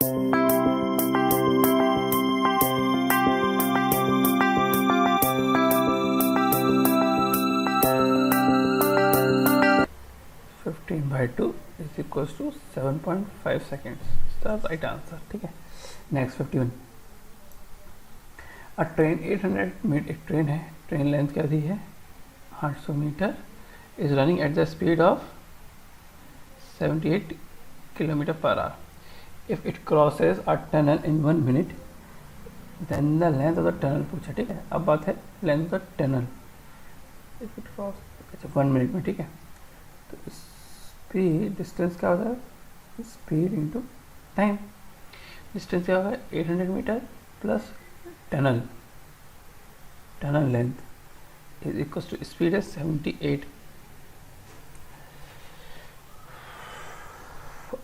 15/2 is equals to 7.5 seconds. इसका right answer. ठीक है, नेक्स्ट 51। अ ट्रेन 800 मीटर, एक ट्रेन है, ट्रेन लेंथ क्या दी है 800 metre, is running at the speed of 78 kilometre per hour. If it crosses a tunnel in 1 minute then the length of the tunnel पूछा। ठीक है, अब बात है length of the tunnel. If it cross, अच्छा 1 मिनट में। ठीक है, तो स्पीड, डिस्टेंस क्या होता है स्पीड इंटू टाइम। डिस्टेंस क्या होगा 800 metre plus tunnel length is equal to speed है 78।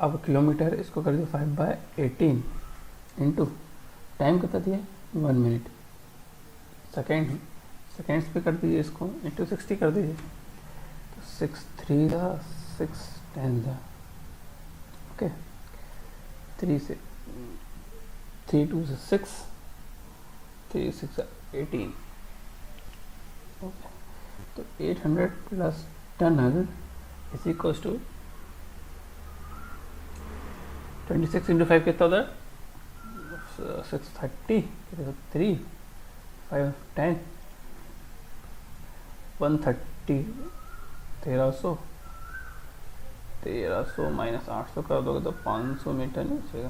अब किलोमीटर इसको कर दिया 5/18 इंटू टाइम कितना दिया 1 मिनट। सेकेंड्स पे कर दीजिए इसको, इंटू 60 कर दीजिए, तो 6 3 6 10 ओके, 3 से 3 2 से 6 3 6 18 ओके। तो 800 plus tunnel is equal to 26 into 5 कितना होता है 630, 3 5 10 130 1300 माइनस 800 कर दोगे तो 500 मीटर नहीं बचेगा।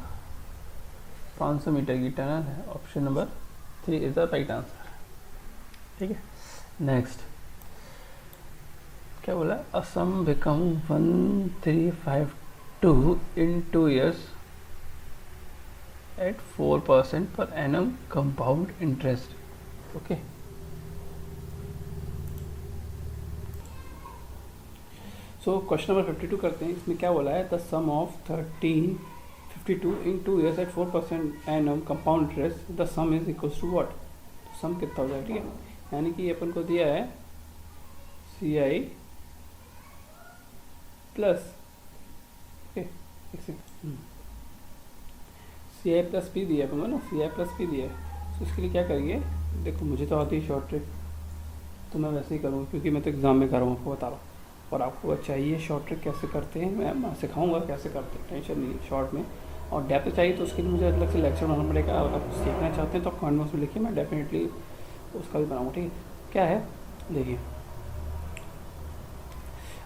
500 मीटर की टनल है। Option number 3 is the right answer. ठीक है, नेक्स्ट क्या बोला, a sum become 1352 in 2 years at 4% per annum compound interest. Okay, so question number 52 करते हैं। इसमें क्या बोला है, the sum of 1352 in 2 years at 4% annum compound interest, the sum is equal to what. Sum कितना हो जाएगा। ठीक है, यानी कि अपन को दिया है CI plus CI plus P दिया अपन को ना, CI प्लस पी दिया है। तो इसके लिए क्या करेंगे, देखो मुझे तो आती है शॉर्ट ट्रिक, तो मैं वैसे ही करूँगा क्योंकि मैं तो एग्ज़ाम में कर रहा हूँ, आपको बता रहा हूँ। और आपको चाहिए शॉर्ट ट्रिक कैसे करते हैं, मैं सिखाऊंगा कैसे करते हैं, टेंशन नहीं है शॉर्ट में। और डेप्थ चाहिए तो उसके लिए मुझे अलग से लेक्चर बनाना पड़ेगा। अगर आप सीखना चाहते हैं तो आप कमेंट बॉक्स में लिखिए, मैं डेफिनेटली उसका भी बनाऊँगा। ठीक है, क्या है देखिए,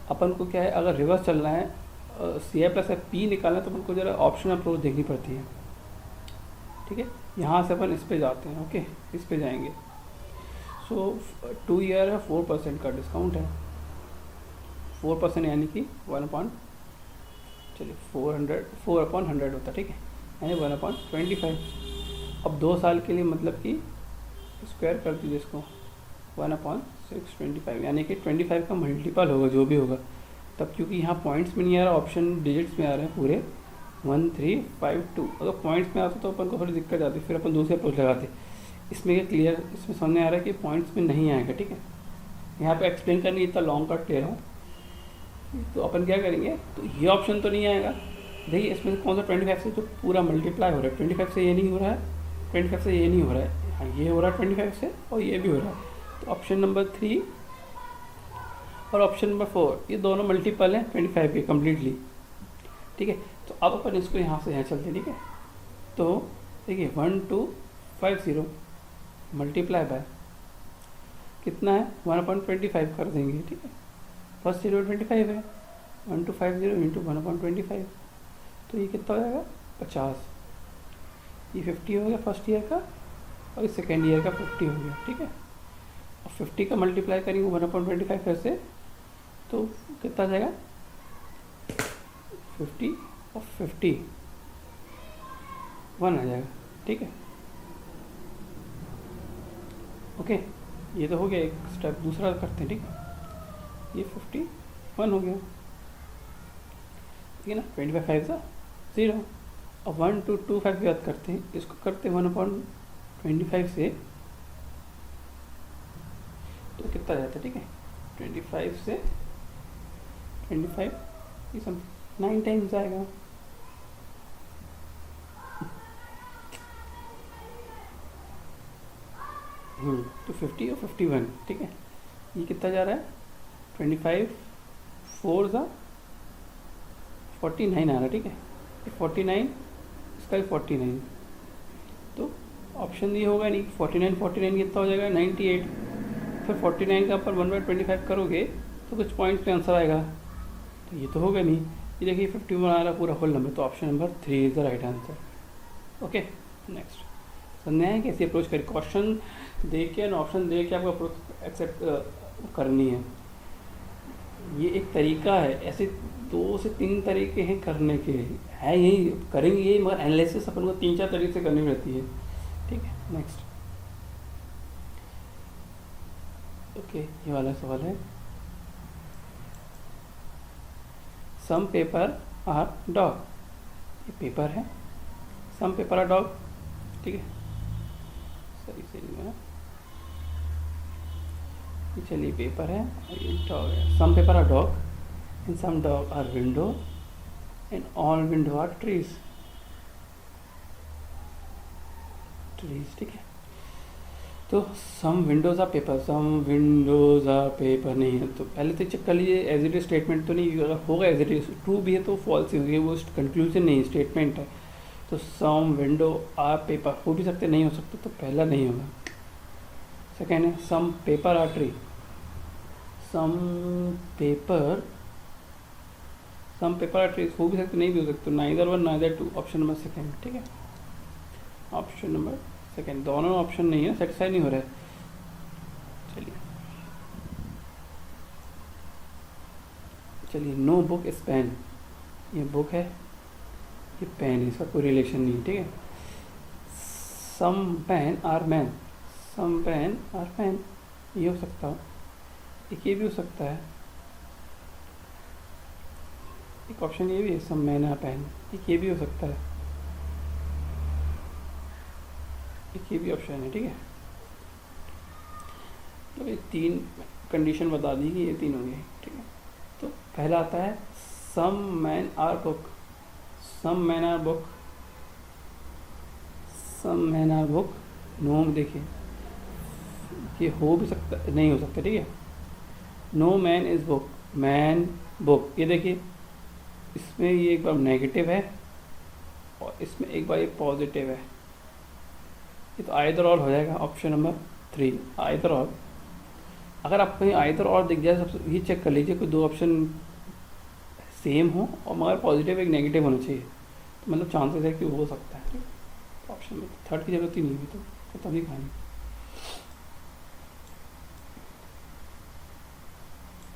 अपन को क्या है, अगर रिवर्स चलना है CI प्लस पी निकालना है तो अपन को जरा ऑप्शन अप्रोच देखनी पड़ती है। ठीक है, यहाँ से अपन इस पे जाते हैं। ओके, इस पे जाएंगे। सो 2 ईयर है, 4% का डिस्काउंट है। 4% यानी कि 1 चलिए 4/100 होता है। ठीक है, यानी 1/25। अब 2 साल के लिए मतलब कि स्क्वायर कर दीजिए इसको 1/625, यानी कि 25 का मल्टीपल होगा जो भी होगा तब, क्योंकि यहाँ पॉइंट्स में नहीं आ रहा, ऑप्शन डिजिट्स में आ रहे हैं पूरे 1352। अगर पॉइंट्स में आता तो अपन को थोड़ी दिक्कत आती, फिर अपन दूसरे अप्रोच लगाते। इसमें ये क्लियर, इसमें सामने आ रहा है कि पॉइंट्स में नहीं आएगा। ठीक है, यहाँ पे एक्सप्लेन करनी इतना लॉन्ग कट ले रहा हूँ, तो अपन क्या करेंगे, तो ये ऑप्शन तो नहीं आएगा। देखिए इसमें कौन सा 25 से जो पूरा मल्टीप्लाई हो रहा है, 25 से ये नहीं हो रहा है, 25 से ये नहीं हो रहा है, हाँ ये हो रहा है 25 से और ये भी हो रहा है। तो ऑप्शन नंबर 3 और ऑप्शन नंबर 4 ये दोनों मल्टीपल हैं 25 के कम्प्लीटली। ठीक है, तो अब अपन इसको यहाँ से यहाँ चलते हैं। ठीक है, तो देखिए 1250 मल्टीप्लाई बाय कितना है 1/25 कर देंगे। ठीक है, फर्स्ट 0.25 है, 1250 इंटू 1/25, तो ये कितना हो जाएगा 50। ये 50 हो गया फर्स्ट ईयर का और सेकेंड ईयर का 50 हो गया। ठीक है, और 50 का मल्टीप्लाई करेंगे 1/25 फिर से, तो कितना जाएगा 50 और 50 1 आ जाएगा। ठीक है, ओके, ये तो हो गया एक स्टेप। दूसरा करते हैं। ठीक है, ये 51 हो गया। ठीक है ना, 25 5 0। अब 1 2 2 5 की बात करते हैं, इसको करते हैं 1/25 से, तो कितना जाता है। ठीक है, 25 से 25 ये सब 9 टाइम्स आएगा। तो 50 और 51, ठीक है। ये कितना जा रहा है, 25 4 ज़ा 49 आ रहा है, ठीक है। ये 49, इसका भी 49, तो ऑप्शन ये होगा नहीं। 49 कितना हो जाएगा, 98। फिर 49 का ऊपर 1/25 करोगे तो कुछ पॉइंट्स पे आंसर आएगा, तो ये तो होगा नहीं। ये देखिए 51 आ रहा है पूरा होल नंबर, तो option number 3 is the right answer. Okay, next. समझना है कैसे अप्रोच करें, क्वेश्चन देख के एंड ऑप्शन देख के आपको अप्रोच एक्सेप्ट करनी है। ये एक तरीका है, ऐसे 2 से 3 तरीके हैं करने के, है यही करेंगे यही, मगर एनालिसिस अपन को 3-4 तरीके से करनी पड़ती है, ठीक है। नेक्स्ट, ओके, ये वाला सवाल है, सम पेपर आर डॉग, ये पेपर है, सम पेपर आर डॉग, ठीक है, सही से नहीं है, चलिए पेपर है और ये डॉग है। Some paper are dog and some dog are window and all window are trees, ठीक है। तो some windows are paper, some windows are paper नहीं है, तो पहले तो चेक कर लीजिए एज इट इज स्टेटमेंट तो नहीं, अगर होगा एज इट इज ट्रू भी है तो फॉल्स ही होगी, वो कंक्लूजन नहीं स्टेटमेंट है। तो सम विंडो आर पेपर हो भी सकते, नहीं हो सकते, तो पहला नहीं होगा। सेकेंड है some paper are tree, some paper are tree हो भी सकते, नहीं भी हो सकते, neither 1 neither 2, option number second, ठीक है। ऑप्शन नंबर सेकेंड, दोनों ऑप्शन नहीं है, सेटिस्फाई नहीं हो रहा है। चलिए नो बुक इज पेन, ये बुक है, ये पेन है, इसका कोई रिलेशन नहीं है, ठीक है। Some pen are man, some pen are pen, ये हो सकता हो, एक ये भी हो सकता है, एक ऑप्शन ये भी है सम मैन आर पेन, एक ये भी हो सकता है, एक ये भी ऑप्शन है, ठीक है। तो ये 3 कंडीशन बता दी कि ये 3 होंगे, ठीक है। तो पहला आता है some man are book, some man are book, some man are book, no, देखिए ये हो भी सकता, नहीं हो सकता, ठीक है। No man is book, man book, ये देखिए इसमें ये एक बार नेगेटिव है और इसमें एक बार ये पॉजिटिव है, ये तो आइदर और हो जाएगा, ऑप्शन नंबर 3 आइदर और। अगर आप कहीं आइदर और दिख जाए, सबसे ये चेक कर लीजिए कोई 2 ऑप्शन सेम हो और मगर पॉजिटिव एक नेगेटिव होना चाहिए, तो मतलब चांसेस है कि वो हो सकता है, ठीक। ऑप्शन में थर्ड की जरूरत ही नहीं हुई, तो खत्म ही कहानी,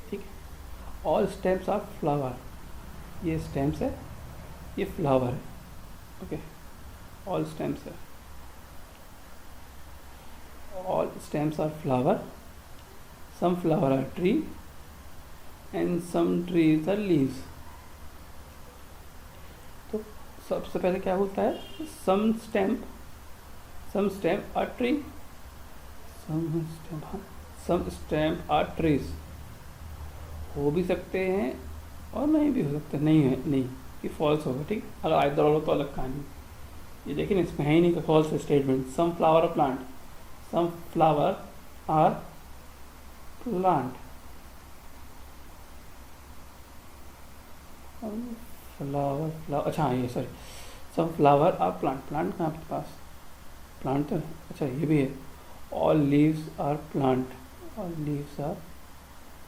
ठीक है। ऑल स्टेम्स आर फ्लावर, ये स्टेम्स है, ये फ्लावर है, ओके, ऑल स्टेम्स है, all stems are flower, some flower are tree and some trees are leaves. तो सबसे पहले क्या होता है, some stem are tree, some stem are trees, हो भी सकते हैं और नहीं भी हो सकते, नहीं है, नहीं, ये फॉल्स होगा, ठीक। अगर आइदर और हो तो अलग कहानी, ये देखिए ना इसमें है ही नहीं, false statement. Some flower are plant, some flower are plant, flower, अच्छा हाँ ये sorry, some flower are plant, plant कहाँ आपके पास, प्लांट तो है, अच्छा ये भी है। All leaves are plant, all leaves are,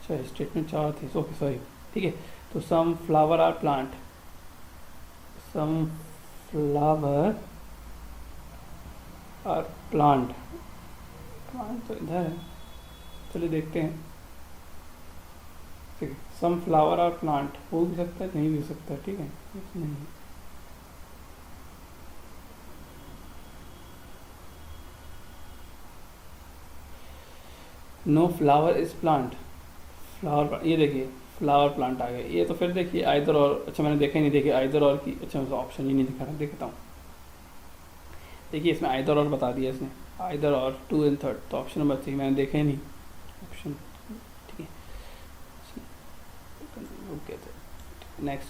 अच्छा स्टेटमेंट 4 थे, ओके सॉरी, ठीक है। तो some flower are plant, some flower are plant, plant तो इधर है, चलिए देखते हैं, ठीक है। सम फ्लावर आर प्लांट हो भी सकता है, नहीं भी हो सकता, ठीक है, नहीं। No flower is plant, flower, ये देखिए फ्लावर प्लांट आ गया, ये तो फिर देखिए आइदर और, अच्छा मैंने देखा ही नहीं, देखिए आइदर और की, अच्छा ऑप्शन ही नहीं दिखा रहा, देखता हूँ, देखिए इसमें आइदर और बता दिया इसने, आइदर और 2 एंड 3, तो ऑप्शन नंबर 3 मैंने देखा ही नहीं ऑप्शन, ठीक है। ओके, नेक्स्ट,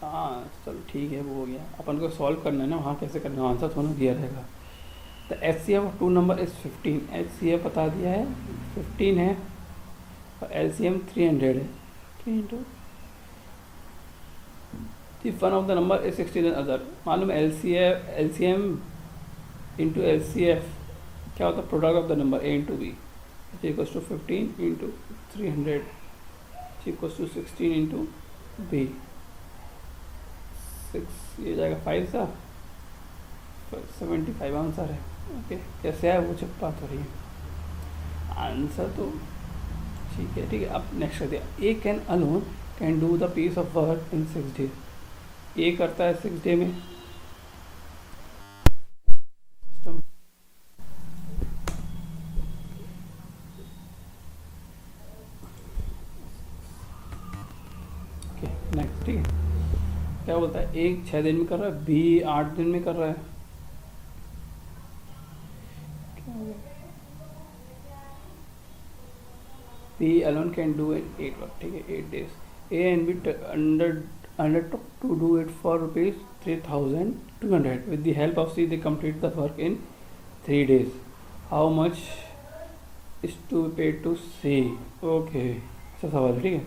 हाँ चलो ठीक है, वो हो गया, अपन को सॉल्व करना है ना, वहाँ कैसे करना है, आंसर थोड़ा दिया रहेगा, the H C F of two number is 15, H C F बता दिया है 15 है और एल सी एम 300 है, 3 into if one of the number is 16 and other, मालूम L C M into L C F क्या होता है, product of the number A into B equals to 15 into 300 equals to 16 into B, 6 ये जाएगा 5 सा 75 answer है। Okay कैसे है वो जब बात हो रही है आंसर तो ठीक है। अब नेक्स्ट कर दिया, A can alone can do the piece of work in 6 days, A करता है 6 डे में, नेक्स्ट ठीक है। क्या बोलता है, एक 6 दिन में कर रहा है, बी 8 दिन में कर रहा है, B alone can do it 8 work, ठीक है 8 days, A and B undertook to do it for rupees 3200 with the help of C they complete the work in 3 days, how much is to be paid to C? Okay अच्छा सवाल है, ठीक है।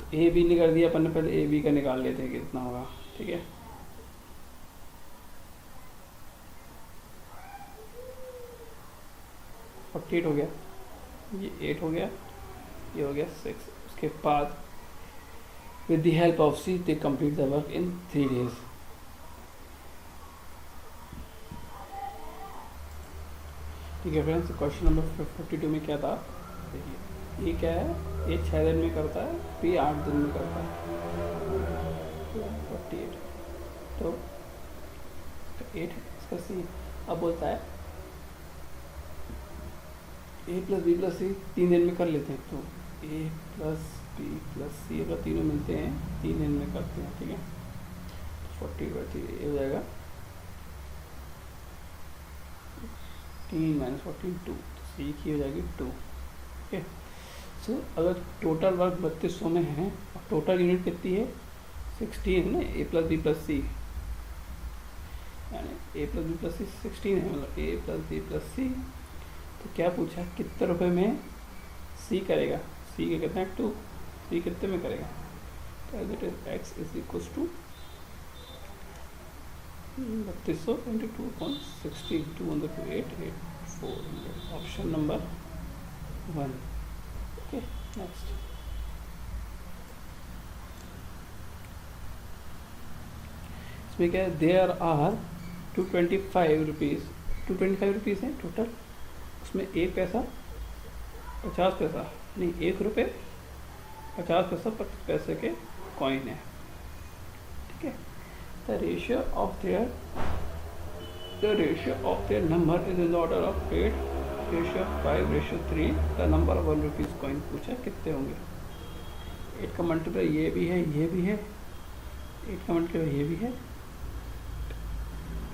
तो A B ने कर दिया अपन ने, पहले ए बी का निकाल लेते हैं कितना होगा, ठीक है। फोर्टी 8 हो गया, ये 8 हो गया, ये हो गया 6, उसके बाद with the help of C they complete the work in 3 days। ठीक है फ्रेंड्स, क्वेश्चन नंबर 52 में क्या था, देखिए ये क्या है, ये 6 दिन में करता है, बी 8 दिन में करता है, 48 तो 8 है इसका सी। अब बोलता है ए प्लस बी प्लस सी 3 दिन में कर लेते हैं, तो ए प्लस बी प्लस सी अगर तीनों मिलते हैं 3 दिन में करते हैं, ठीक है। 40 ये हो जाएगा 3 - 14 2, तो सी की हो जाएगी 2, ठीक है। सो अगर टोटल वर्क 3200 में है और टोटल यूनिट कितनी है 16 है ना, ए प्लस बी प्लस सी, यानी ए प्लस बी प्लस सी 16 है, मतलब ए प्लस बी प्लस सी। तो क्या पूछा, कितने रुपए में सी करेगा, सी के कितना है 2, सी कितने में करेगा, तो as it is x is equals to 3200 into 2.60 2 8 400, option number 1। Okay next, इसमें क्या है, देयर आर 225 रुपीज़, 225 रुपीज़ है टोटल, उसमें एक पैसा 50 पैसा नहीं, 1 रुपये 50 पैसा 25 पैसे के कॉइन है, ठीक है। The ratio of their number is in the order of 8, ratio 5, ratio 3, the number of 1 rupees coin पूछा कितने होंगे। 8 का मल्टीप्लाई ये भी है, ये भी है, 8 का मल्टीप्लाई ये भी है,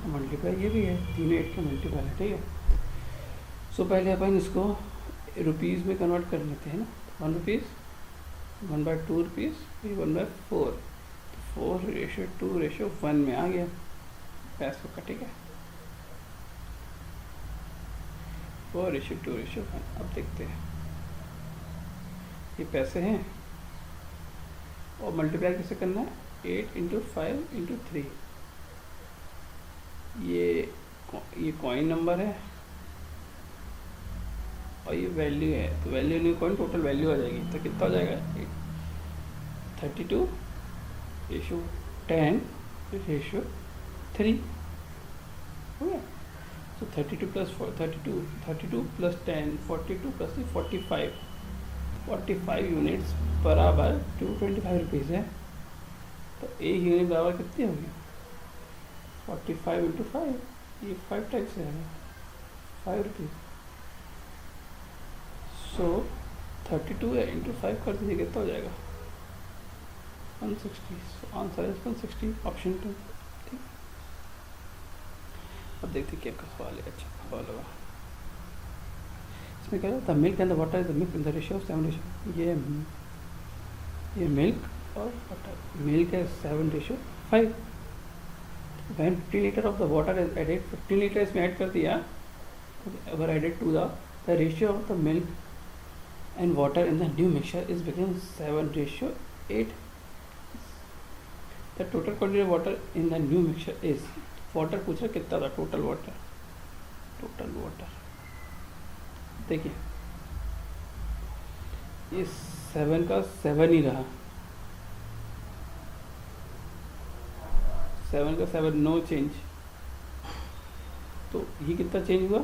मल्टीप्लाई ये भी है, तीनों 8 का मल्टीप्लाई है, ठीक है। सो पहले अपन इसको रुपीज़ में कन्वर्ट कर लेते हैं ना, 1 रुपीज़ 1/2 रुपीज़, फिर 1/4, तो 4:2:1 में आ गया पैसों का, ठीक है। 4:2:1। अब देखते हैं ये पैसे हैं और मल्टीप्लाई कैसे करना है, 8 × 5 × 3, ये कॉइन नंबर है और ये वैल्यू है, तो वैल्यू नहीं कॉइन टोटल वैल्यू आ जाएगी, तो कितना हो जाएगा 32:10 रेशियो 3 हो गया। तो 32 + 4 32 + 10 42 + 3 45 यूनिट्स बराबर 225 रुपीज़ है, तो एक यूनिट बराबर कितनी होगी 45 × 5, ये 5 टाइप्स है 5 रुपीज़। सो 32 × 5 कर दीजिए, कितना हो जाएगा 160। सो आंसर इज 160, ऑप्शन 2, ठीक। अब देखते क्या का सवाल है, अच्छा सवाल होगा। इसमें क्या है, the milk and the water is the milk in the ratio of 7 ratio, ये मिल्क और वाटर, मिल्क है 7:5, when 50 litre of the water is added, 15 litre इसमें ऐड कर दिया, अगर added to the ratio of the milk and water in the new mixture is become 7:8. The total quantity of water in the new mixture is, water पूछ रहा कितना था total water, देखिए ये 7 का 7 ही रहा, 7 का 7, नो चेंज. तो ये कितना चेंज हुआ,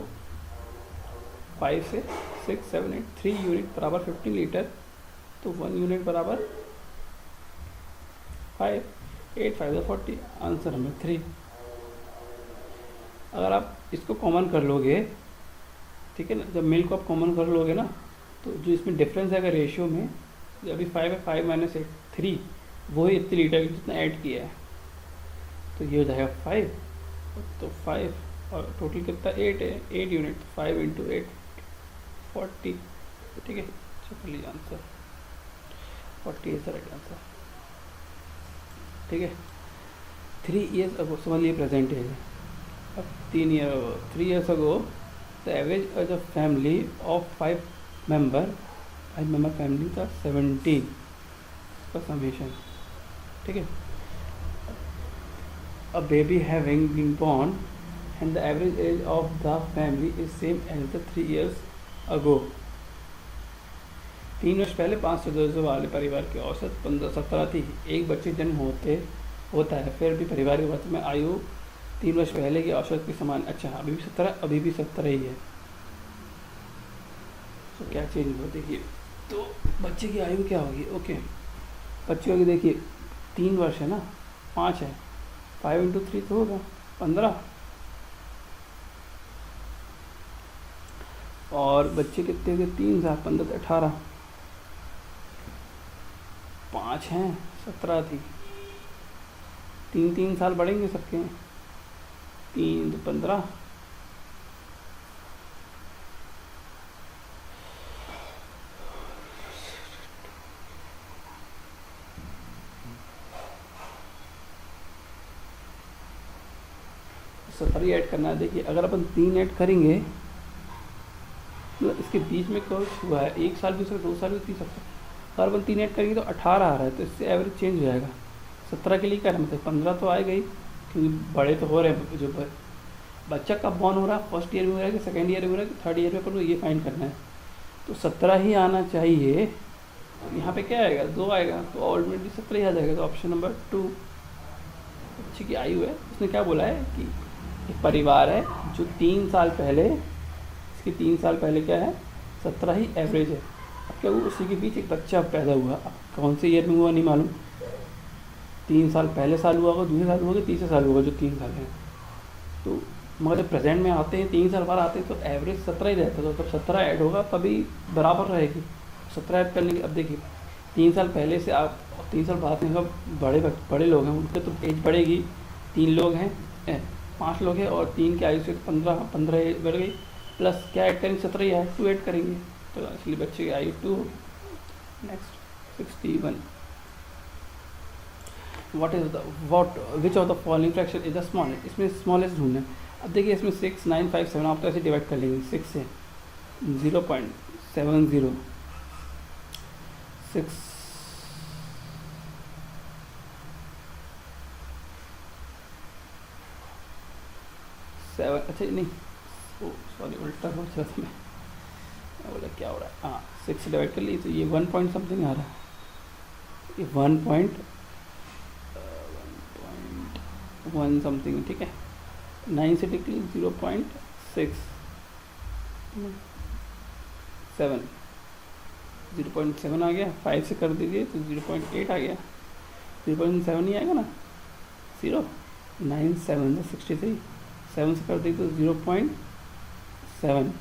5 से 6, 7, 8, 3 यूनिट बराबर 15 लीटर, तो 1 यूनिट बराबर 5, 8 5 40, आंसर नंबर 3. अगर आप इसको कॉमन कर लोगे, ठीक है ना, जब मिल्क को आप कॉमन कर लोगे ना, तो जो इसमें डिफरेंस है अगर रेशियो में, अभी 5 है, 5 माइनस 8 3, वही इतने लीटर जितना ऐड किया है, तो ये हो जाएगा 5, तो 5 और टोटल कितना 8 है, 8 यूनिट, 5 इंटू 8 40, ठीक है. चलिए answer 40 is the right answer, ठीक है. 3 years अगो, समझ लिए प्रेजेंट एज, अब 3 years ago the average age a family of 5 member family था 17 का समेशन, ठीक है. A baby having been born and the average age of the family is same as the 3 years ago. 3 वर्ष पहले 5 सदस्यों वाले परिवार की औसत 17 थी. एक बच्चे जन्म होता है, फिर भी परिवार की वर्तमान आयु 3 वर्ष पहले की औसत के समान. अच्छा, अभी भी 17 ही है. तो क्या चेंज हुआ देखिए, तो बच्चे की आयु क्या होगी, ओके, बच्चे होगी देखिए 3 वर्ष है ना, 5 है, 5 इंटू 3 तो होगा 15, और बच्चे कितने हो गए 3 साल, 15 18, 5 हैं 17 थी, 3 साल बढ़ेंगे सबके, 3 तो 15, सफरी ऐड करना है. देखिए अगर अपन 3 ऐड करेंगे तो इसके बीच में कुछ हुआ है, 1 साल भी हो सकता, 2 साल भी पी सकता. अगर अपन 3 ऐड करेंगे तो 18 आ रहा है, तो इससे एवरेज चेंज हो जाएगा. 17 के लिए क्या है, मतलब 15 तो आएगा ही, क्योंकि बड़े तो हो रहे हैं. जो बच्चा कब बॉर्न हो रहा है, फर्स्ट ईयर में हो रहा है कि सेकेंड ईयर में हो रहा है कि थर्ड ईयर में, अपन को ये फाइंड करना है. तो 17 ही आना चाहिए. यहाँ पे क्या आएगा, 2 आएगा, तो ऑलरेडी 17 ही आ जाएगा. तो ऑप्शन नंबर 2. बच्चे की आयु है, उसने क्या बोला है कि एक परिवार है जो 3 साल पहले, इसके 3 साल पहले क्या है 17 ही एवरेज है. अब क्या हुआ, उसी के बीच एक बच्चा पैदा हुआ, अब कौन से ईयर में हुआ नहीं मालूम, 3 साल पहले साल हुआ होगा, दूसरे साल हुआ होगा, तीसरे साल होगा, जो 3 साल है. तो मगर जब प्रेजेंट में आते हैं 3 साल बाद आते हैं तो एवरेज 17 ही रहता है. तो जब 17 ऐड होगा तभी बराबर रहेगी. 17 ऐड करने के, अब देखिए 3 साल पहले से आप 3 साल बाद में बड़े लोग हैं, उनके तो एज बढ़ेगी. 3 लोग हैं, 5 लोग हैं, और 3 की आयु से 15 बढ़ गई, प्लस क्या ऐड करेंगे 17 ही है, 2 ऐड करेंगे, तो इसलिए बच्चे की आयु 2. Next 61. Which of the following fraction is the smallest, इसमें स्मॉलेस्ट ढूंढना है. अब देखिए इसमें 6 9 5 7 आप तो ऐसे डिवाइड कर लेंगे. 6 से 0.70, 6 7, अच्छा नहीं, सॉरी उल्टा हो रहा था, मैं बोला क्या हो रहा है, हाँ 6 से डिवाइड कर ली तो ये 1 पॉइंट समथिंग आ रहा है, ये 1 समथिंग, ठीक है. 9 से टिकली 0.6, 0.7 आ गया. 5 से कर दीजिए तो 0.8 आ गया. 0.7 ही आएगा ना, 0 9 7 63, 7 से कर दीजिए तो 0.7.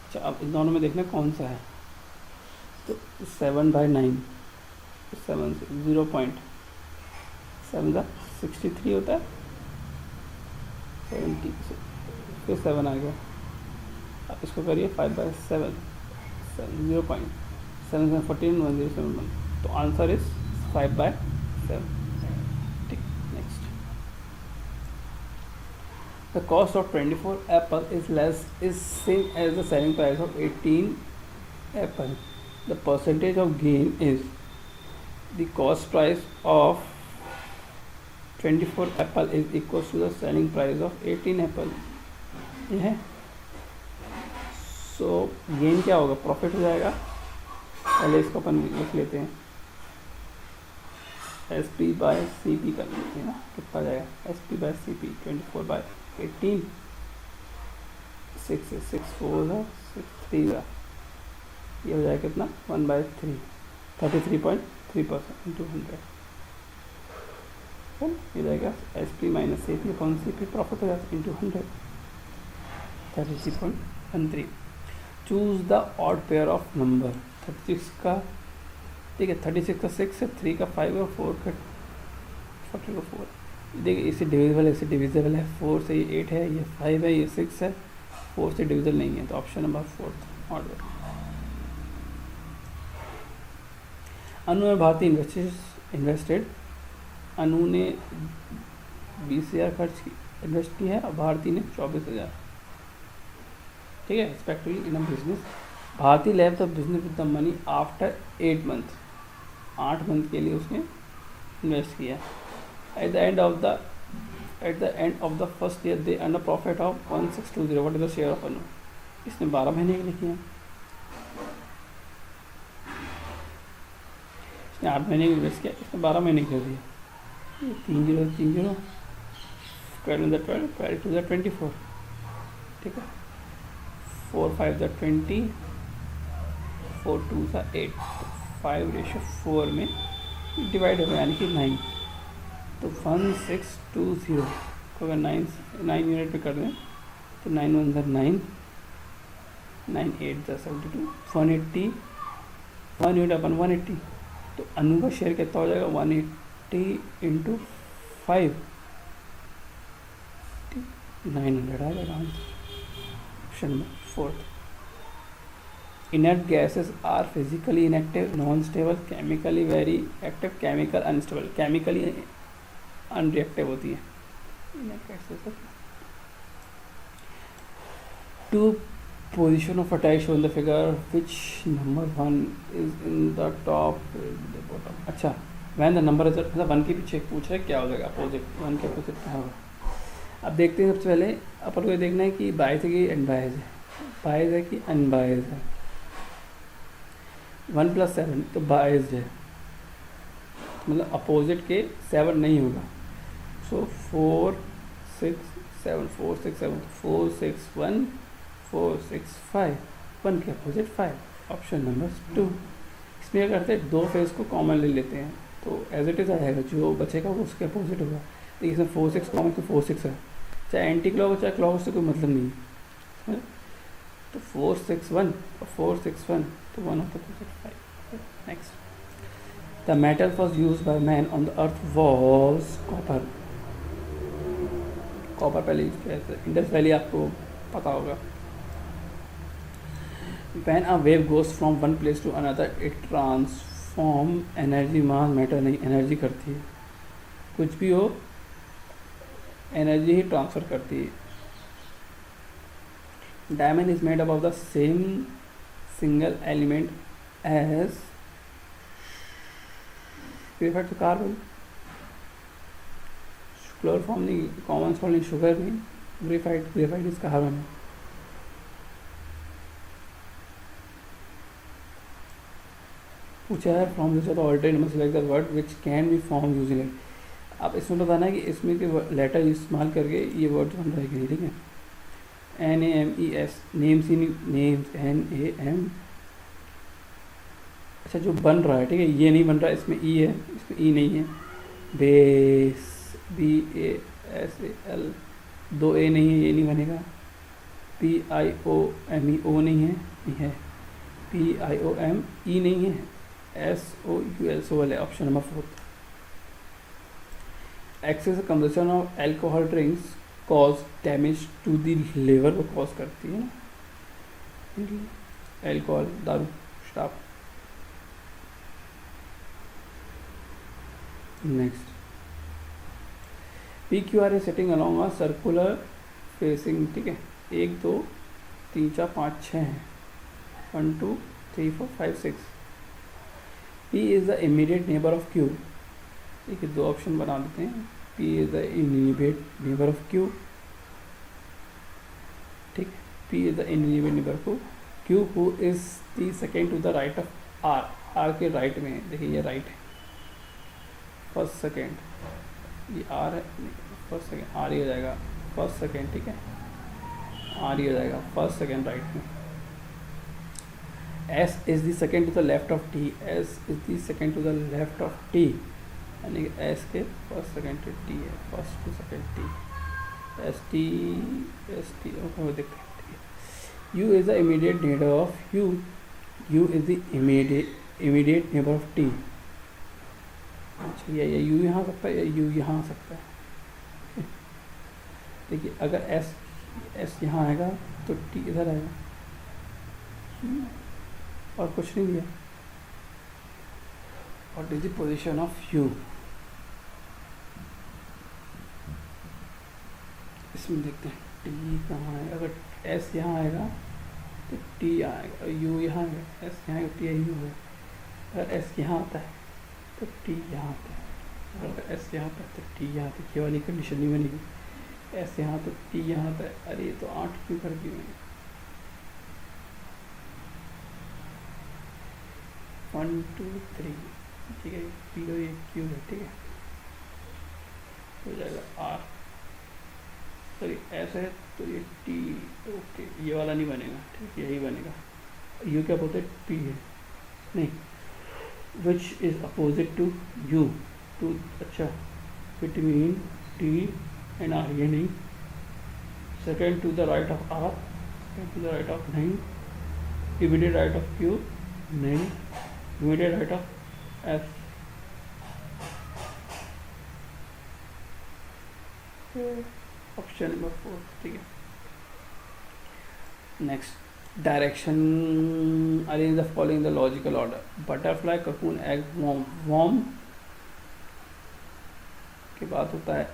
अच्छा अब इन दोनों में देखना कौन सा है, तो 7/9, 7 से 0.7 63 होता है, 70 फिर 7 आ गया. अब इसको करिए 5/7, 0.7 14 1071, तो आंसर इज 5/7. ठीक. Next the cost of 24 apple is less is same as the selling price of 18 apple. The percentage of gain is the cost price of 24 apple is equal to the selling price of 18 apple. ये है. सो gain क्या होगा, profit हो जाएगा. पहले इसको अपन लिख लेते हैं, S P by C P कर लेते हैं ना. कितना जाएगा, S P by C P 24/18, 6 4 6 3 का ये हो जाएगा कितना, 1/3, 33.3% इंटू 100. ये जाएगा S P minus C P upon C P, profit हो जाएगा into 100, 33.13. Choose the odd pair of number. 36 का, ठीक है, 36 का 6 है, 3 का 5 है, 4 का 4. देखिए इससे डिविजिबल है, इससे डिविजिबल है. 4 से ये 8 है, ये 5 है, ये 6 है. 4 से डिविजिबल नहीं है, तो ऑप्शन नंबर 4 ऑड. अनु और भारती इन्वेस्टेड. अनु ने 20,000 इन्वेस्ट की है और भारती ने 24,000. ठीक है, respectively in a business. Bharti left the business with the money after 8 month. 8 month के लिए उसने इन्वेस्ट किया. At the end of the first year they earn a profit of 1620. What is the share of Anu. इसने 12 महीने के लिए किया. इसने 8 महीने के इन्वेस्ट किया, इसने 12 महीने कर दिया. 3 0 3 0, 12 12 12 2 24. ठीक है, 4 5 20, 4 2 8, 5:4 में डिवाइड होगा, यानी कि 9. तो 1620 को अगर 9 यूनिट पे कर दें तो 9 1 9, 9 8 72, 180, 1 यूनिट अपन 180. तो अनु का शेयर कितना हो जाएगा, 180 इंटू 5, 900 आ जाएगा. Option number 4. Inert gases are physically inactive, non-stable, chemically very active, chemical unstable. Chemically unreactive होती है inert gases. Two position of attack shown in the figure. Which number 1 is in the top, the bottom. अच्छा, when the number is मतलब 1 के पीछे पूछ रहा है क्या हो जाएगा, अपोजिट 1 के अपोजिट क्या होगा. अब देखते हैं. सबसे पहले अपन को ये देखना है कि बायस है कि अनबायस है, बायस है कि अनबायस है. 1 + 7 तो बायस्ड है, मतलब अपोजिट के 7 नहीं होगा. सो 4 6 7, 4 6 7, 4 6 1 4 6 5, 1 के अपोजिट 5. Option number 2. इसमें क्या करते हैं, 2 फेज को कॉमन ले लेते हैं, तो एज इट इज़ आएगा, जो बचेगा वो उसके अपोजिट होगा. तो इसमें 4 6 कॉमन, तो 4 6 है, चाहे एंटी क्लॉक हो चाहे क्लॉक हो, उससे कोई मतलब नहीं है. तो 4 6 1 और 4 6 1, तो 1 of the opposite 5. Next. The metal was used by man on the earth was copper. Copper पहले यूज किया था. इंडस वैली आपको पता होगा. When a wave goes from one place to another, it transform energy, mass, matter नहीं, energy करती है. कुछ भी हो एनर्जी ही ट्रांसफ़र करती है. Diamond is made up of the same single element as graphite to carbon. Chloroform नहीं, common salt नहीं, sugar नहीं, graphite is carbon. पूछा है from this alternate number select the word which can be form using it. आप इसमें बताना है कि इसमें के लेटर इस्तेमाल करके ये वर्ड बन रहेगी नहीं. ठीक है, NAMES, नेम्स ही नेम्स, NAM. अच्छा, जो बन रहा है, ठीक है, ये नहीं बन रहा है, इसमें ई है, इसमें ई नहीं है. बेस, BASAL, 2 A नहीं है, ये नहीं बनेगा. PIOME, O नहीं है, नहीं है. PIOM, E नहीं है. SOUL, सोल है. Option number 4. Excess consumption of alcohol drinks cause damage to the liver को कॉज करती है ना, एल्कोहल, दारू, शराब. Next. PQR is sitting along a circular facing, ठीक है। 1 2 3 4 5 6 हैं, 1 2 3 4 5 6। P is the immediate neighbour of Q, ठीक है। 2 ऑप्शन बना देते हैं। P is the immediate neighbour of Q, ठीक है। P is the immediate neighbour of Q who is the second to the right of R। R के right में है, देखिए ये राइट है, फर्स्ट सेकेंड, ये R है, फर्स्ट सेकेंड R ही हो जाएगा, फर्स्ट सेकेंड, ठीक है। R ही हो जाएगा, फर्स्ट सेकेंड राइट में। S is the second to the left of T, S is the second to the left of T, यानी कि S के फर्स्ट सेकेंड टू T है, first to second T, S T okay देखते हैं, ठीक है। U is the immediate neighbour of U, U is the immediate neighbour of T। अच्छा, ये U यहाँ आ सकता है या U यहाँ आ सकता है। देखिए अगर S यहाँ आएगा तो T इधर आएगा, और कुछ नहीं दिया। What is the position of U, इसमें देखते हैं T कहाँ है। अगर S यहाँ आएगा तो T यहाँ आएगा, और U यहाँ आएगा, S यहाँ आएगा, T यहीं होगा। अगर S यहाँ आता है तो T यहाँ आता है, अगर S यहाँ आता है तो T यहाँ आता है। ये वाली कंडीशन नहीं बनेगी। S यहाँ तो T यहाँ आता है। अरे ये तो 8 क्यों कर दी मैंने। 1 2 3, ठीक है। P और ये Q है, ठीक है। हो जाएगा R, सॉरी S है तो ये T, ओके ये वाला नहीं बनेगा, ठीक, यही बनेगा। U क्या बोलते हैं, P है, नहीं, which is opposite to U, to, अच्छा, बिटवीन T एंड R, ये नहीं। Second to the right of R, second to the right of, नहीं। इमीडिएट राइट ऑफ Q, नहीं। Immediate right of S, option number 4, ठीक है। Next, direction arrange the following the logical order. Butterfly, cocoon, egg, worm. Worm के बाद होता है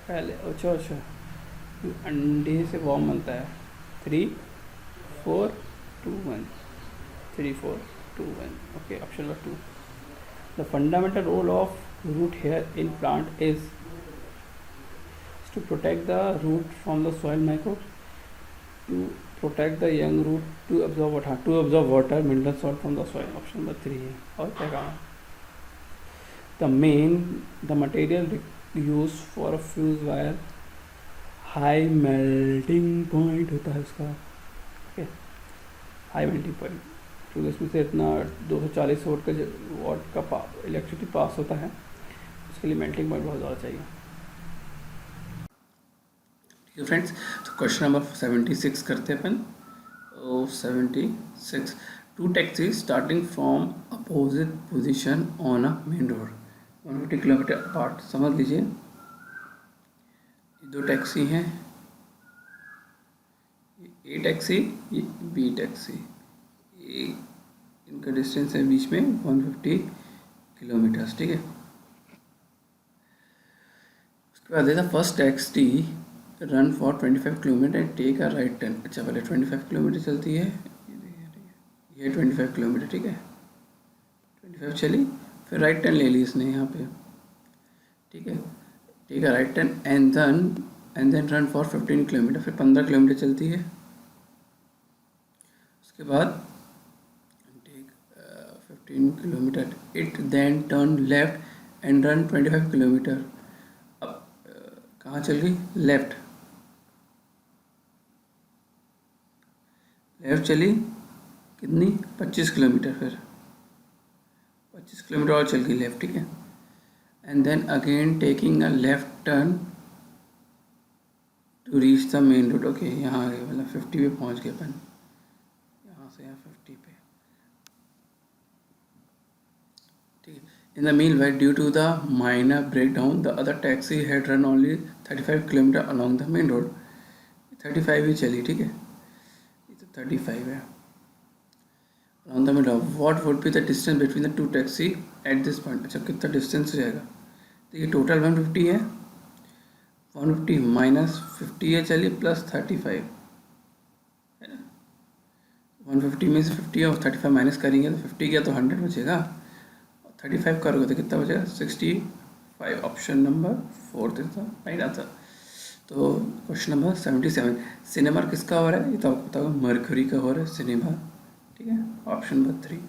पहले, अच्छा अच्छा, अंडे से वॉर्म बनता है। 3 4 2 1, 3 4 2 1, okay, option number 2। The fundamental role of root hair in plant is to protect the root from the soil microbes, to protect the young root, to absorb water, mineral salt from the soil, option number 3 है। और क्या कहा, the material used for a fuse wire, high melting point होता है इसका, okay, high melting point, क्योंकि इसमें से इतना 240 वाट का इलेक्ट्रिसिटी पास होता है, उसके लिए मेल्टिंग पॉइंट बहुत ज़्यादा चाहिए। ठीक है फ्रेंड्स, तो क्वेश्चन नंबर 76 करते हैं अपन। 76, 2 taxis starting from opposite position on a main road 150 kilometre apart. समझ लीजिए, 2 टैक्सी हैं, ये A टैक्सी, ये B टैक्सी, इनका डिस्टेंस है बीच में 150 किलोमीटर्स, ठीक है। उसके बाद है first taxi run for 25 kilometre and take a right turn. अच्छा, पहले 25 किलोमीटर चलती है, ये 25 किलोमीटर, ठीक है, 25 चली, फिर राइट टर्न ले ली इसने यहाँ पे, ठीक है। Take a right turn and then run for 15 kilometre, फिर 15 किलोमीटर चलती है। उसके बाद 15 kilometre, it then turn left and run 25 kilometre. अब कहाँ चल गई, लेफ्ट चली, कितनी, 25 किलोमीटर, फिर 25 किलोमीटर और चल गई लेफ्ट, ठीक है। And then again taking a left turn to reach the main road, okay, यहाँ आ गए, मतलब 50 पे पहुँच गए अपन, यहाँ से यहाँ 50 पे, ठीक है। In the meanwhile, due to the minor breakdown, the other taxi had run only 35 kilometre along the main road। 35 ही चली, ठीक है, ये तो 35 है। Along the main road, what would be the distance between the 2 taxi at this point? अच्छा, कितना distance हो जाएगा, देखिए टोटल 150 है, 150 माइनस 50 है, चलिए प्लस 35 है ना। 150 में से 50 और 35 माइनस करेंगे तो 50 गया तो 100 बचेगा, 35 करोगे तो कितना बचेगा 65। Option number 4 is the right answer. तो क्वेश्चन नंबर 77, सिनेमा किसका हो रहा है, ये तो आपको पता होगा, मर्क्यूरी का हो रहा है सिनेमा, ठीक है। Option number 3।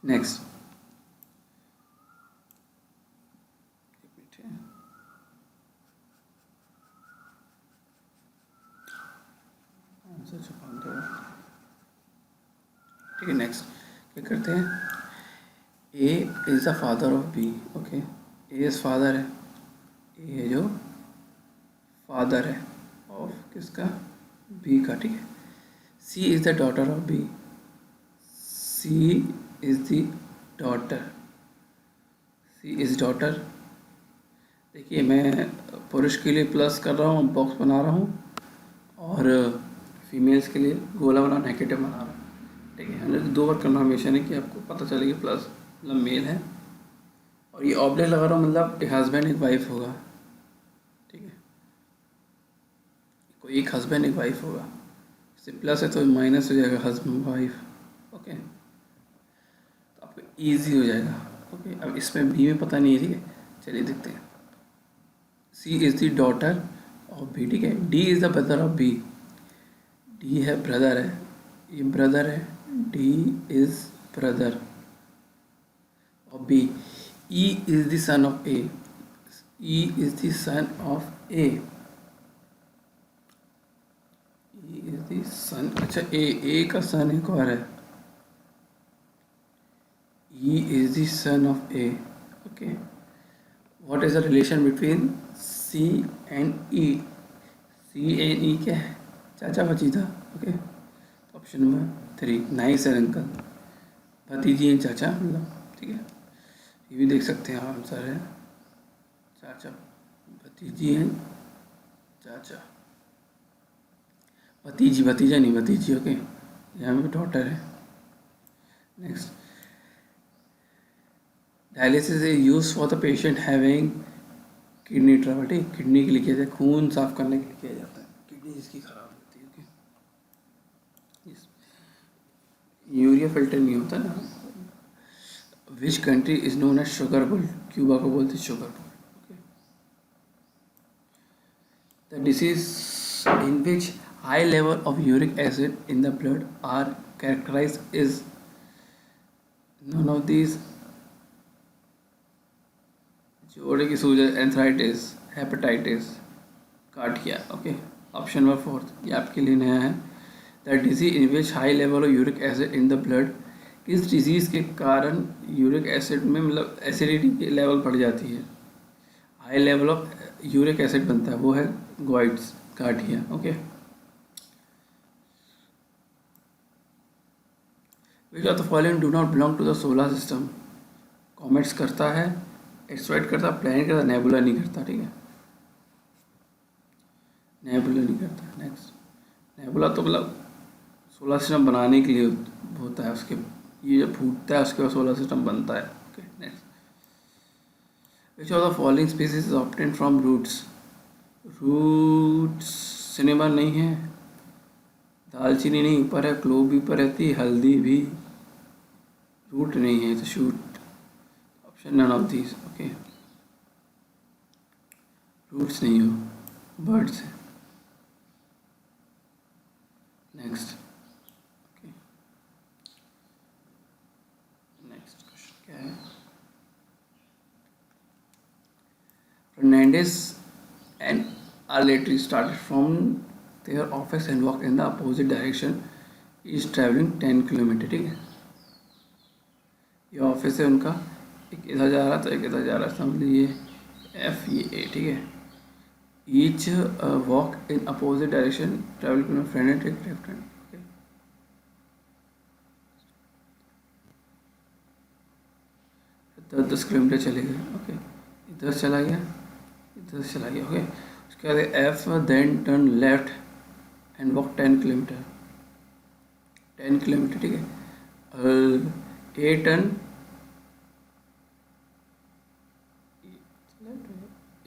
नेक्स्ट आंसर छुपा दो, ठीक है। नेक्स्ट क्या करते हैं, A is the father of B, okay. A is father है, ए है जो फादर है ऑफ किसका, बी का, ठीक है। C is the daughter of B, C is the daughter, C is daughter. देखिए मैं पुरुष के लिए प्लस कर रहा हूँ, बॉक्स बना रहा हूँ, और फीमेल्स के लिए गोला बना नेगेटिव बना रहा हूँ, ठीक है। मतलब 2 बार करना हमेशा नहीं कि आपको पता चले कि प्लस मतलब मेल है, और ये ऑब्जेक्ट लगा रहा हूँ मतलब एक हस्बैंड एक वाइफ होगा, ठीक है। कोई एक हस्बैंड एक वाइफ होगा, इससे प्लस है तो माइनस हो जाएगा हस्बैंड वाइफ, ओके। तो आपको ईजी हो जाएगा, ओके। अब इसमें बी में पता नहीं है, ठीक है, चलिए देखते हैं। C is the daughter of B, ठीक है। D is the brother of B, D है ब्रदर है, ये ब्रदर है, D is brother of B. E is the son of A, E is the son of A, E is the son, अच्छा A का son एक और है, E is the son of A, okay. What is the relation between C and E, C and ई क्या है, चाचा भतीजा, okay. Option number 3, nice है अंकल, भतीजी एंड चाचा मतलब, ठीक है। ये भी देख सकते हैं आंसर है चाचा, भतीजी एंड चाचा, भतीजी, भतीजा नहीं भतीजी, ओके। यहाँ पे डॉटर है। Next, dialysis is use for the patient having kidney trouble, ठीक, किडनी के लिए किया जाता है, खून साफ करने के लिए किया जाता है, किडनी जिसकी खराब होती है, ओके। यूरिया फिल्टर नहीं होता ना। Which country is known as sugar bull, Cuba को बोलते हैं sugar bull, okay. The disease in which high level of uric acid in the blood are characterized is none of these, जोड़े की सूजन, arthritis, hepatitis, cardia, okay. Option number 4 ये आपके लिए नया है। The disease in which high level of uric acid in the blood, किस disease के कारण यूरिक एसिड में मतलब एसिडिटी की लेवल बढ़ जाती है, high level of uric acid बनता है, वो है ग्वाइट्स कार्डिया, okay. Which of the following do not belong to the solar system, comets करता है, एक्सपेक्ट करता, प्लानिट करता, नेबुला नहीं करता, ठीक है। नेबुला नहीं करता। नेक्स्ट, नेबुला तो मतलब सोलर सिस्टम बनाने के लिए होता है, उसके ये जब फूटता है उसके बाद सोलर सिस्टम बनता है, okay. Next, which of the following species is obtained from roots, roots cinnamon नहीं है, दालचीनी नहीं, ऊपर है, क्लोव भी ऊपर रहती है, हल्दी भी, रूट नहीं है तो shoot, option none of these, okay. Roots नहीं हो, बर्ड्स है। Next, okay. नेक्स्ट क्वेश्चन क्या है, Fernandez and Aletri started from their office and walked in the opposite direction, is traveling 10 kilometre, ठीक है। ये ऑफिस है उनका, एक इधर जा रहा था एक इधर जा रहा था, समझ लीजिए एफ ये ए, ठीक है। Each walk in opposite direction, travel करना, friend and take left hand, okay. 10 kilometre चले गए, ओके। इधर चला गया, इधर चला गया, ओके। उसके बाद F then turn left and walk 10 kilometre, 10 kilometre, ठीक है। ए टर्न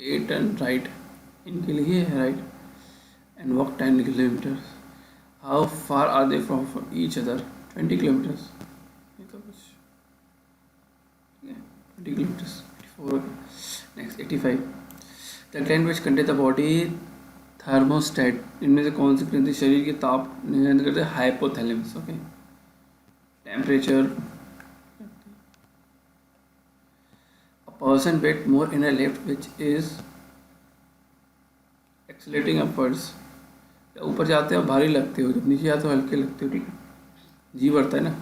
8 and right, इनके लिए है right, and walk 10 kilometre. How far are they from each other? 20 kilometres, ये तो कुछ 20 kilometres. 84। Next 85, the gland which contain the body thermostat, इनमें से कौन सी ग्रंथि शरीर के ताप नियंत्रित करते हैं? Hypothalamus. Okay, temperature. A person weight more in a lift which is accelerating upwards, ऊपर जाते हो भारी लगते हो, जब नीचे जाते हो हल्के लगते हो, ठीक है, जी बढ़ता है ना,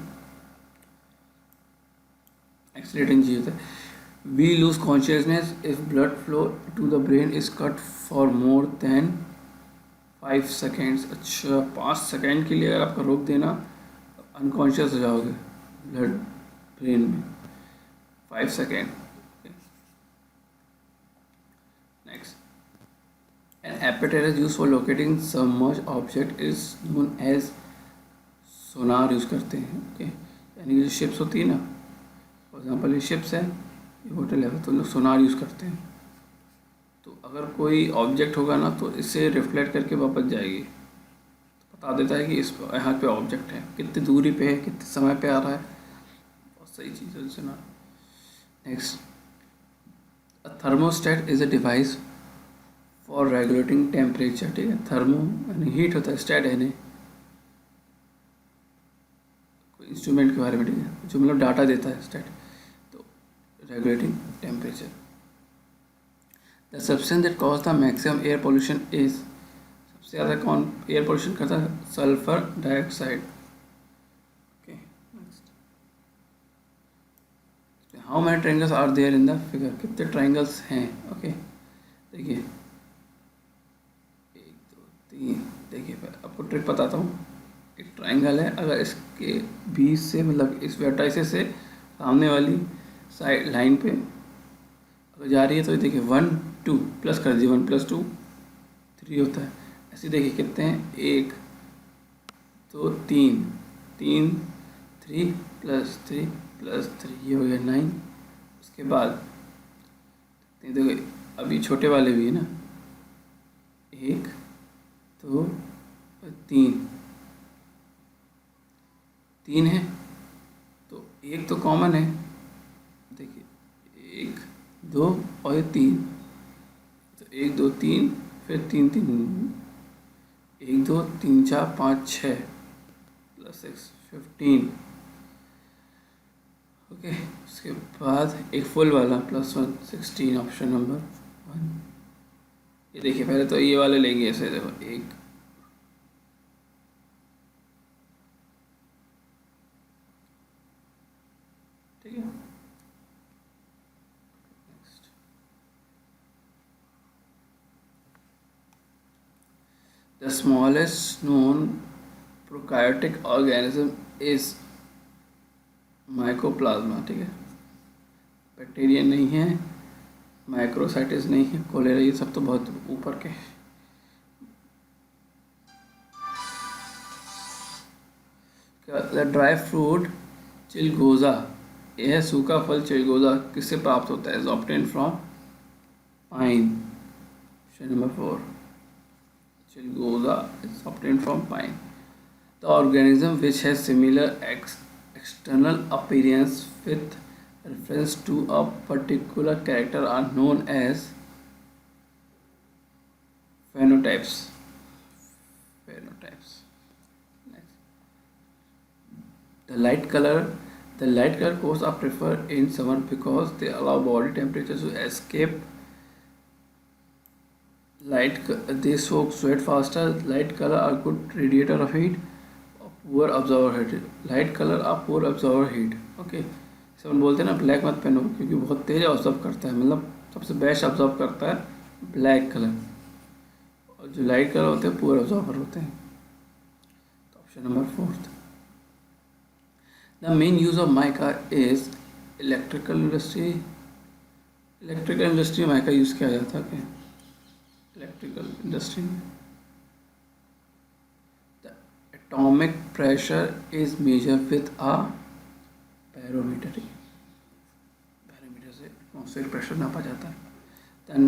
एक्सीलरेटिंग जी होता है। We lose consciousness if blood flow to the brain is cut for more than 5 seconds। अच्छा, 5 सेकेंड के लिए अगर आपका रोक देना, अनकॉन्शियस हो जाओगे ब्लड ब्रेन में, 5 second. Next, an apparatus used for locating submerged object is known as sonar use करते हैं। ओके, यानी कि जो शिप्स होती है ना, फॉर एग्जाम्पल ये शिप्स है, ये होटल है, तो लोग सोनार यूज़ करते हैं। तो अगर कोई ऑब्जेक्ट होगा ना, तो इससे रिफ्लेक्ट करके वापस जाएगी, तो बता देता है कि इस यहाँ पे ऑब्जेक्ट है, कितनी दूरी पे है, कितने समय पे आ रहा है, बहुत सही चीज़ है sonar. Next, a thermostat is a device for regulating temperature. ठीक है, थर्मो यानी हीट होता है, स्टेट है नहीं कोई इंस्ट्रूमेंट के बारे में, ठीक है, जो मतलब डाटा देता है स्टेट, तो regulating temperature. The substance that cause the maximum air pollution is, सबसे ज़्यादा कौन एयर पोल्यूशन करता है? Sulphur dioxide. Okay, next, how many triangles are there in the figure, कितने ट्रायंगल्स हैं? ओके, देखिए 1 2 3, देखिए आपको ट्रिक बताता हूँ। एक ट्रायंगल है, अगर इसके बीच से मतलब इस वर्टाइसेस से सामने वाली साइड लाइन पे अगर जा रही है, तो देखिए 1 2 प्लस कर दीजिए, 1 + 2 3 होता है। ऐसे देखिए कितने हैं, 1 2 3 3 3 + 3 + 3, ये हो गया 9। उसके बाद देखिए अभी छोटे वाले भी है ना, 1 2 3 3 है, तो एक तो कॉमन है, देखिए 1 2 और ये 3, तो 1 2 3, फिर 3 3 1 2 3 4 5 6 + 6 15। ओके, उसके बाद एक फुल वाला +1 16, ऑप्शन नंबर 1। ये देखिए पहले तो ये वाले लेंगे, ऐसे देखो 1 ठीक है। Next, the smallest known prokaryotic organism is mycoplasma. ठीक है, बैक्टीरिया नहीं है, माइक्रोसाइटिस नहीं है, कोलेरा, ये सब तो बहुत ऊपर के। द ड्राई फ्रूट चिलगोजा, यह सूखा फल चिलगोजा किससे प्राप्त होता है? Is obtain from pine, option number 4। चिलगोजा is obtain from pine. The organism which has similar external appearance with reference to a particular character are known as phenotypes। Phenotypes. Next. The light color codes are preferred in summer because they allow body temperature to escape light. They soak sweat faster. Light color are good radiator of heat, poor observer heat. Light colour आप poor observer heat. Okay, जैसे हम बोलते हैं ना black मत पहनो, क्योंकि बहुत तेज ऑब्जर्व करता है, मतलब सबसे बेस्ट ऑब्जर्व करता है ब्लैक कलर, और जो लाइट कलर होते हैं पुअर ऑब्जर्वर होते हैं। तो option number 4। The main use of mica is electrical industry. Electrical industry में माइका यूज़ किया जाता है क्या? इलेक्ट्रिकल इंडस्ट्री में atomic pressure is measured with a barometer। Barometer से एटमॉस्फेरिक प्रेशर नापा जाता है। then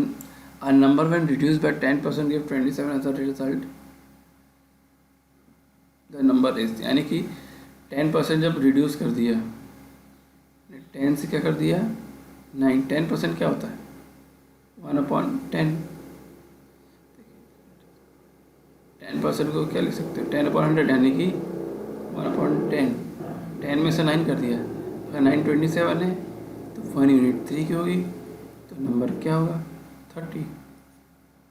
A number when reduced by 10% give 27 as a result. The number is, यानी कि 10% जब रिड्यूस कर दिया, 10 से क्या कर दिया 9, 10% क्या होता है 1/10। 10% को क्या लिख सकते हो 10/100 यानी कि 1/10। 10 में से 9 कर दिया, अगर 9 27 है तो 1 यूनिट 3 की होगी, तो नंबर क्या होगा 30।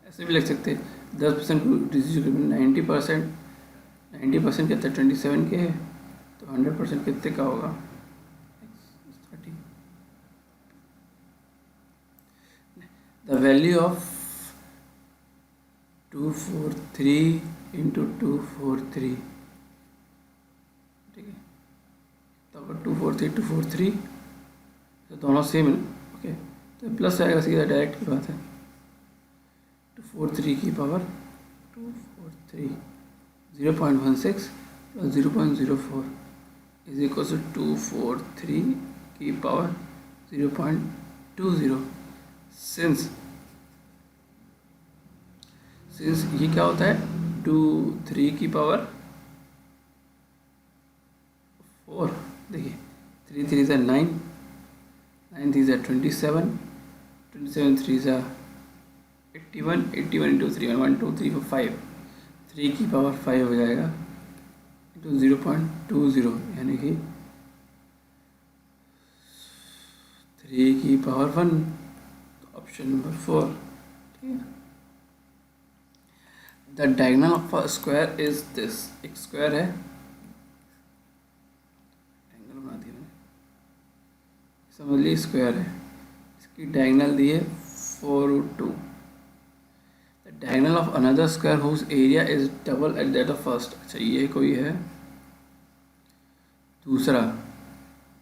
ऐसे भी लिख सकते हैं 10% को रिड्यूस 90% कितना 27 के है, तो 100% कितने का होगा 30। द वैल्यू ऑफ 243 इंटू 243, ठीक है, तो अगर 243 तो दोनों सेम है, ओके, तो प्लस आएगा सीधा, डायरेक्ट की बात है। 243 की power 243 0.16 plus 0.04 is equal to 243 की पावर 0.20। सिंस ये क्या होता है 3 की पावर 4, देखिए 3 3 ज़ा 9, 9 3 ज़ा 27, 27 3 ज़ा 81, 81 इंटू 3 1 2 3 4 5, 3 की पावर 5 हो जाएगा इंटू 0.20, यानी कि 3 की पावर 1, तो ऑप्शन नंबर 4, ठीक है। The diagonal of a square is this, एक स्क्वायर है, एंगल बना दिया मैंने, समझ लीजिए स्क्वायर है, इसकी डायगोनल दी है 4√2। The diagonal of another square whose area is double at that of first. अच्छा ये कोई है दूसरा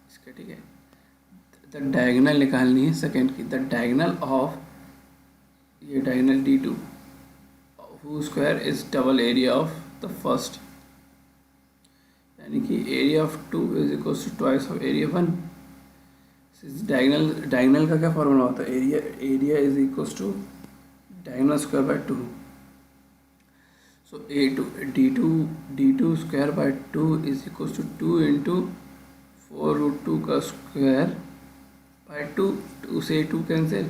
इसका, ठीक है। द डायगोनल निकालनी है सेकेंड की, द डायगोनल ऑफ ये diagonal D2 whose square is double area of the first, यानी कि area of 2 is equals to twice of area 1। Diagonal का क्या फॉर्मूला होता है, area is equals to diagonal square by 2। So D2 square by 2 is equals to 2 into 4√2 का square by 2, 2 से 2 cancel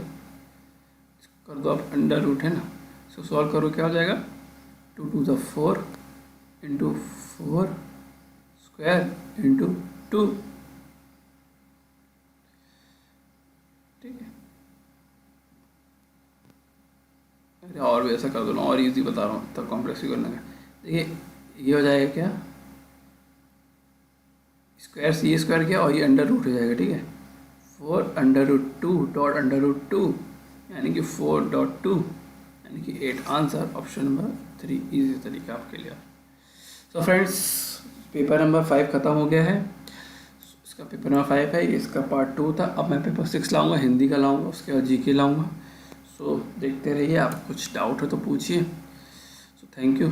कर दो आप, अंडर रूट है ना, सो सॉल्व करो क्या हो जाएगा 2 2 ज़ा 4 इंटू 4 स्क्वायर इंटू 2, ठीक है। अरे और भी ऐसा कर दो ना, और इजी बता रहा हूँ, तब कॉम्प्लेक्स भी करना है। देखिए ये हो जाएगा क्या, स्क्वायर से ये स्क्वायर किया और ये अंडर रूट हो जाएगा, ठीक है। 4√2 डॉट √2 यानी कि 4.2 यानी कि 8। आंसर ऑप्शन नंबर 3, इजी तरीका आपके लिए। तो फ्रेंड्स पेपर नंबर 5 ख़त्म हो गया है, इसका पेपर नंबर 5 है, इसका पार्ट 2 था। अब मैं पेपर 6 लाऊंगा, हिंदी का लाऊंगा, उसके बाद जीके लाऊंगा। सो देखते रहिए, आप कुछ डाउट हो तो पूछिए। So thank you.